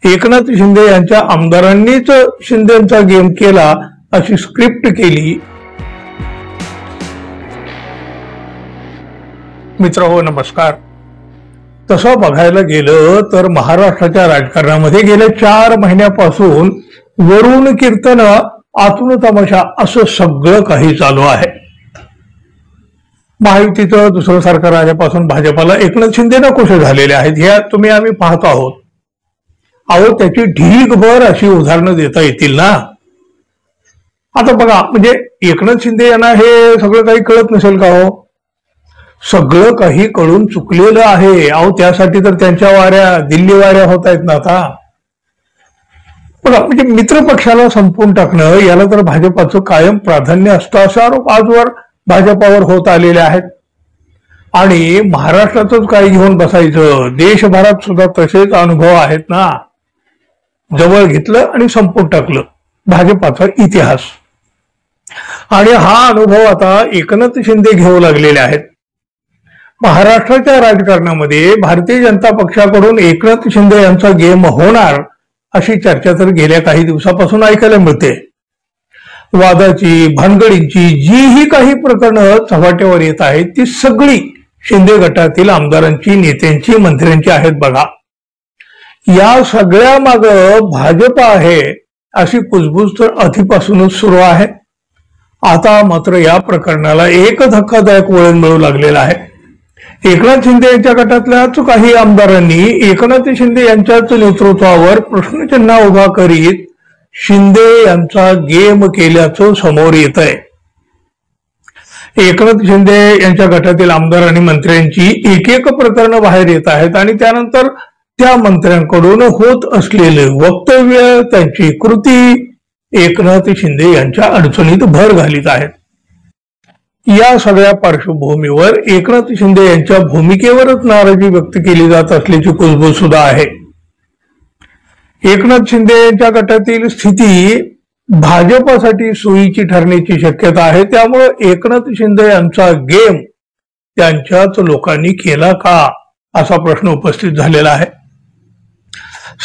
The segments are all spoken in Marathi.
एकनाथ शिंदे यांच्या आमदारांनीच शिंदेचा गेम केला अशी स्क्रिप्ट केली। मित्रहो नमस्कार। तसं बघायला गेलं तर महाराष्ट्राच्या राजकारणामध्ये गेल्या 4 महिन्यापासून वरून कीर्तन आतून तमाशा असं सगळं काही चालू आहे। महायुतीचं दुसरं सरकार आल्यापासून भाजपाला एकनाथ शिंदे नकोसे झालेले आहेत, हे तुम्ही आम्ही पाहतो आहोत। अहो त्याची ढीगभर अशी उदाहरणं देता येतील ना। आता बघा, म्हणजे एकनाथ शिंदे यांना हे सगळं काही कळत नसेल का हो? सगळं काही कळून चुकलेलं आहे। अहो त्यासाठी तर त्यांच्या वाऱ्या दिल्ली वाऱ्या होत आहेत ना आता। बघा, म्हणजे मित्र पक्षाला संपवून टाकणं याला तर भाजपाचं कायम प्राधान्य असतं असे आरोप आजवर भाजपावर होत आलेले आहेत। आणि महाराष्ट्रातच काही घेऊन बसायचं, देशभरात सुद्धा तसेच अनुभव आहेत ना। जवळ घेतलं आणि संपवून टाकलं भाजपाचा इतिहास। आणि हा अनुभव आता एकनाथ शिंदे घेऊ लागलेले आहेत। महाराष्ट्राच्या राजकारणामध्ये भारतीय जनता पक्षाकडून एकनाथ शिंदे यांचा गेम होणार अशी चर्चा तर गेल्या काही दिवसापासून ऐकायला मिळते। वादाची भानगडींची जी ही काही प्रकरणं चव्हाट्यावर येत आहेत ती सगळी शिंदे गटातील आमदारांची, नेत्यांची, मंत्र्यांची आहेत बघा। या सगळ्या माग भाजप आहे अशी कुजबूज तर आधीपासूनच सुरू आहे। आता मात्र या प्रकरणाला एक धक्कादायक वळण मिळू लागलेलं आहे। एकनाथ शिंदे यांच्या गटातल्याच काही आमदारांनी एकनाथ शिंदे यांच्याच नेतृत्वावर प्रश्नचिन्ह उभा करीत शिंदे यांचा गेम केल्याचं समोर येत आहे। एकनाथ शिंदे यांच्या गटातील आमदार आणि मंत्र्यांची एक एक प्रकरणं बाहेर येत आहेत आणि त्यानंतर त्या मंत्र्यांकडून होत असलेले वक्तव्य, त्यांची कृती एकनाथ शिंदे यांच्या अडचणीत भर घालीत आहेत। या सगळ्या पार्श्वभूमीवर एकनाथ शिंदे यांच्या भूमिकेवरच नाराजी व्यक्त केली जात असल्याची कुजबूज सुद्धा आहे। एकनाथ शिंदे यांच्या गटातील स्थिती भाजपासाठी सोयीची ठरण्याची शक्यता आहे। त्यामुळे एकनाथ शिंदे यांचा गेम त्यांच्याच लोकांनी केला का असा प्रश्न उपस्थित झालेला आहे।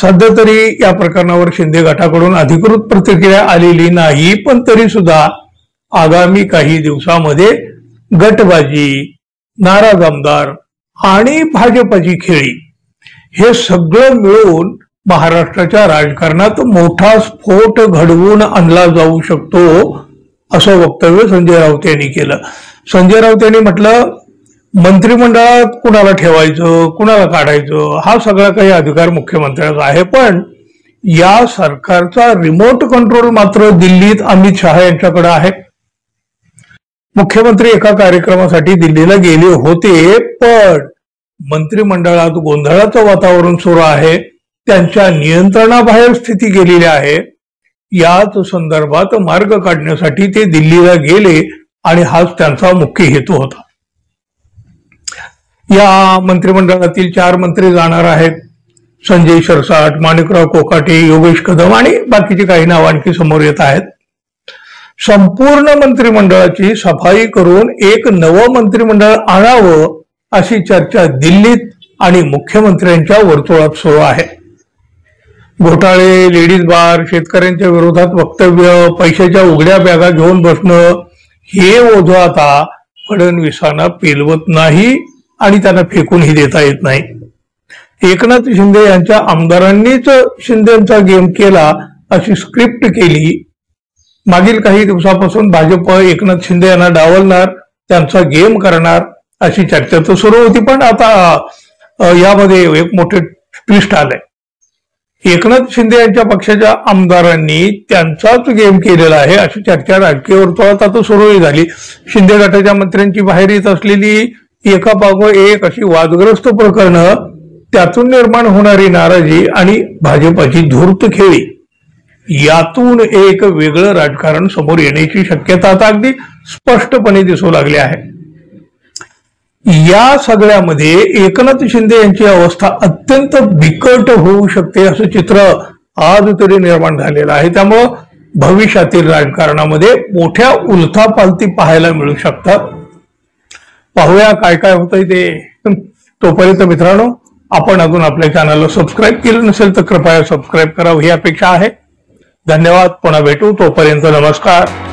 सध्या तरी या प्रकरणावर शिंदे गटाकडून अधिकृत प्रतिक्रिया आलेली नाही, पण तरी सुद्धा आगामी काही दिवसामध्ये गटबाजी, नाराज आमदार आणि भाजपाची खेळी हे सगळं मिळून महाराष्ट्राच्या राजकारणात मोठा स्फोट घडवून आणला जाऊ शकतो असं वक्तव्य संजय राऊत यांनी केलं। संजय राऊत यांनी म्हटलं, मंत्रिमंडळात कुणाला ठेवायचं, कुणाला काढायचं हा सगळा काही अधिकार मुख्यमंत्र्याचा आहे, पण या सरकारचा रिमोट कंट्रोल मात्र दिल्लीत अमित शहा यांच्याकडे आहे। मुख्यमंत्री एका कार्यक्रमासाठी दिल्लीला गेले होते, पण मंत्रिमंडळात गोंधळाचं वातावरण सुरू आहे, त्यांच्या नियंत्रणाबाहेर स्थिती गेलेली आहे। याच संदर्भात मार्ग काढण्यासाठी ते दिल्लीला गेले आणि हाच त्यांचा मुख्य हेतू होता। या मंत्रिमंडळातील 4 मंत्री जाणार आहेत। संजय शिरसाट, माणिकराव कोकाटे, योगेश कदम आणि बाकीची काही नावं आणखी समोर येत आहेत। संपूर्ण मंत्रिमंडळाची सफाई करून एक नवं मंत्रिमंडळ आणावं अशी चर्चा दिल्लीत आणि मुख्यमंत्र्यांच्या वर्तुळात सुरू आहे। घोटाळे, लेडीज बार, शेतकऱ्यांच्या विरोधात वक्तव्य, पैशाच्या उघड्या बॅगा घेऊन बसणं हे ओझं आता फडणवीसांना पेलवत नाही आणि त्यांना फेकूनही देता येत नाही। एकनाथ शिंदे यांच्या आमदारांनीच शिंदेचा गेम केला अशी स्क्रिप्ट केली। मागील काही दिवसापासून भाजप एकनाथ शिंदे यांना डावलणार, त्यांचा गेम करणार अशी चर्चा तर सुरू होती, पण आता यामध्ये एक मोठे ट्विस्ट आलंय। एकनाथ शिंदे यांच्या पक्षाच्या आमदारांनी त्यांचाच गेम केलेला आहे अशी चर्चा राजकीय वर्तुळात आता सुरूही झाली। शिंदे गटाच्या मंत्र्यांची बाहेर येत असलेली एकापागोपाठ एक अशी वादग्रस्त प्रकरणं, त्यातून निर्माण होणारी नाराजी आणि भाजपाची धूर्त खेळी, यातून एक वेगळं राजकारण समोर येण्याची शक्यता आता अगदी स्पष्टपणे दिसू लागली आहे। या सगळ्यामध्ये एकनाथ शिंदे यांची अवस्था अत्यंत बिकट होऊ शकते असं चित्र आज तरी निर्माण झालेलं आहे। त्यामुळं भविष्यातील राजकारणामध्ये मोठ्या उलथापालथी पाहायला मिळू शकतात। पाहूया काय काय होतंय ते। तोपर्यंत मित्रांनो, आपण अजून आपल्या चॅनलला सबस्क्राईब केलं नसेल तर कृपया सबस्क्राईब करावं ही अपेक्षा आहे. धन्यवाद. पुन्हा भेटू. तोपर्यंत नमस्कार.